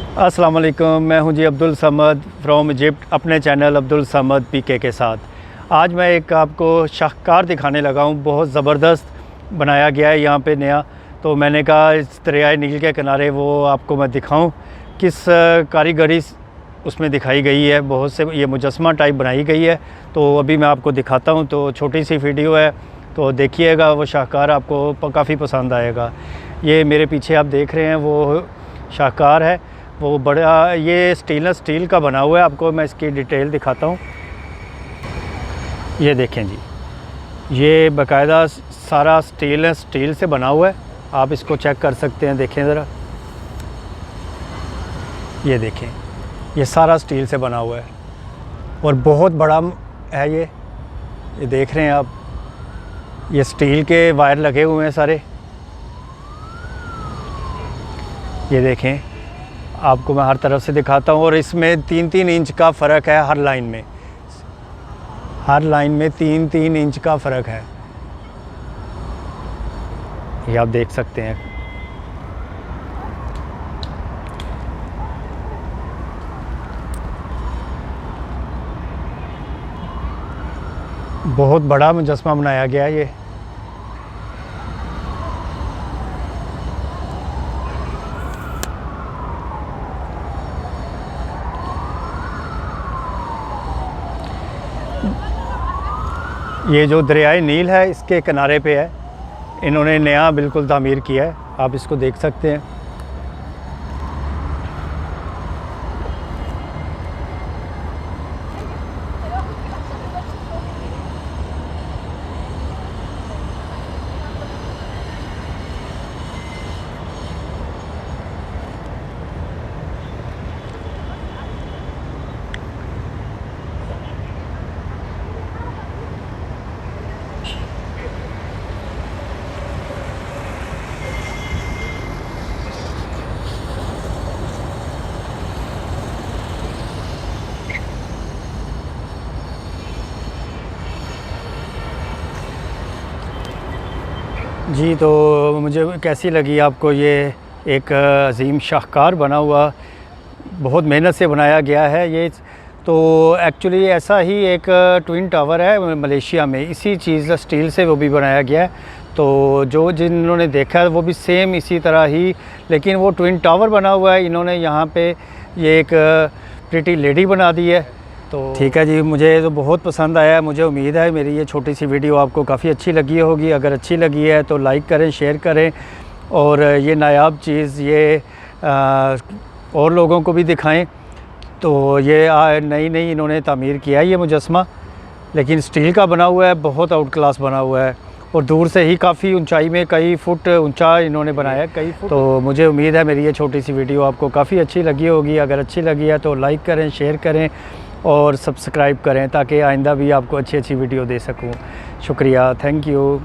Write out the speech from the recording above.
अस्सलाम वालेकुम, मैं हूं जी अब्दुल समद फ्रॉम इजिप्ट, अपने चैनल अब्दुल समद पीके के साथ। आज मैं एक आपको शाहकार दिखाने लगा हूं, बहुत ज़बरदस्त बनाया गया है यहाँ पे नया। तो मैंने कहा इस दरियाए नील के किनारे वो आपको मैं दिखाऊं किस कारीगरी उसमें दिखाई गई है। बहुत से ये मुजस्मा टाइप बनाई गई है, तो अभी मैं आपको दिखाता हूँ। तो छोटी सी वीडियो है, तो देखिएगा, वो शाहकार आपको काफ़ी पसंद आएगा। ये मेरे पीछे आप देख रहे हैं वो शाहकार है, वो बड़ा ये स्टेनलेस स्टील का बना हुआ है। आपको मैं इसकी डिटेल दिखाता हूँ। ये देखें जी, ये बाकायदा सारा स्टेनलेस स्टील से बना हुआ है। आप इसको चेक कर सकते हैं, देखें ज़रा, ये देखें, ये सारा स्टील से बना हुआ है और बहुत बड़ा है ये देख रहे हैं आप। ये स्टील के वायर लगे हुए हैं सारे, ये देखें, आपको मैं हर तरफ से दिखाता हूँ। और इसमें 3-3 इंच का फ़र्क है हर लाइन में, हर लाइन में 3-3 इंच का फ़र्क है, ये आप देख सकते हैं। बहुत बड़ा मुजस्मा बनाया गया है ये जो दरियाए नील है इसके किनारे पे है, इन्होंने नया बिल्कुल तामीर किया है। आप इसको देख सकते हैं। जी, तो मुझे कैसी लगी आपको ये एक अज़ीम शाहकार बना हुआ, बहुत मेहनत से बनाया गया है ये। तो एक्चुअली ऐसा ही एक ट्विन टावर है मलेशिया में, इसी चीज़ स्टील से वो भी बनाया गया है। तो जो जिन्होंने देखा है वो भी सेम इसी तरह ही, लेकिन वो ट्विन टावर बना हुआ है, इन्होंने यहाँ पे ये एक प्रिटी लेडी बना दी है। तो ठीक है जी, मुझे तो बहुत पसंद आया। मुझे उम्मीद है मेरी ये छोटी सी वीडियो आपको काफ़ी अच्छी लगी होगी। अगर अच्छी लगी है तो लाइक करें, शेयर करें, और ये नायाब चीज़ ये और लोगों को भी दिखाएं। तो ये नई इन्होंने तामीर किया है ये मुजस्मा, लेकिन स्टील का बना हुआ है, बहुत आउट क्लास बना हुआ है, और दूर से ही काफ़ी ऊंचाई में, कई फुट ऊंचा इन्होंने बनाया है, कई फुट। तो मुझे उम्मीद है मेरी ये छोटी सी वीडियो आपको काफ़ी अच्छी लगी होगी। अगर अच्छी लगी है तो लाइक करें, शेयर करें और सब्सक्राइब करें, ताकि आइंदा भी आपको अच्छी वीडियो दे सकूं। शुक्रिया, थैंक यू।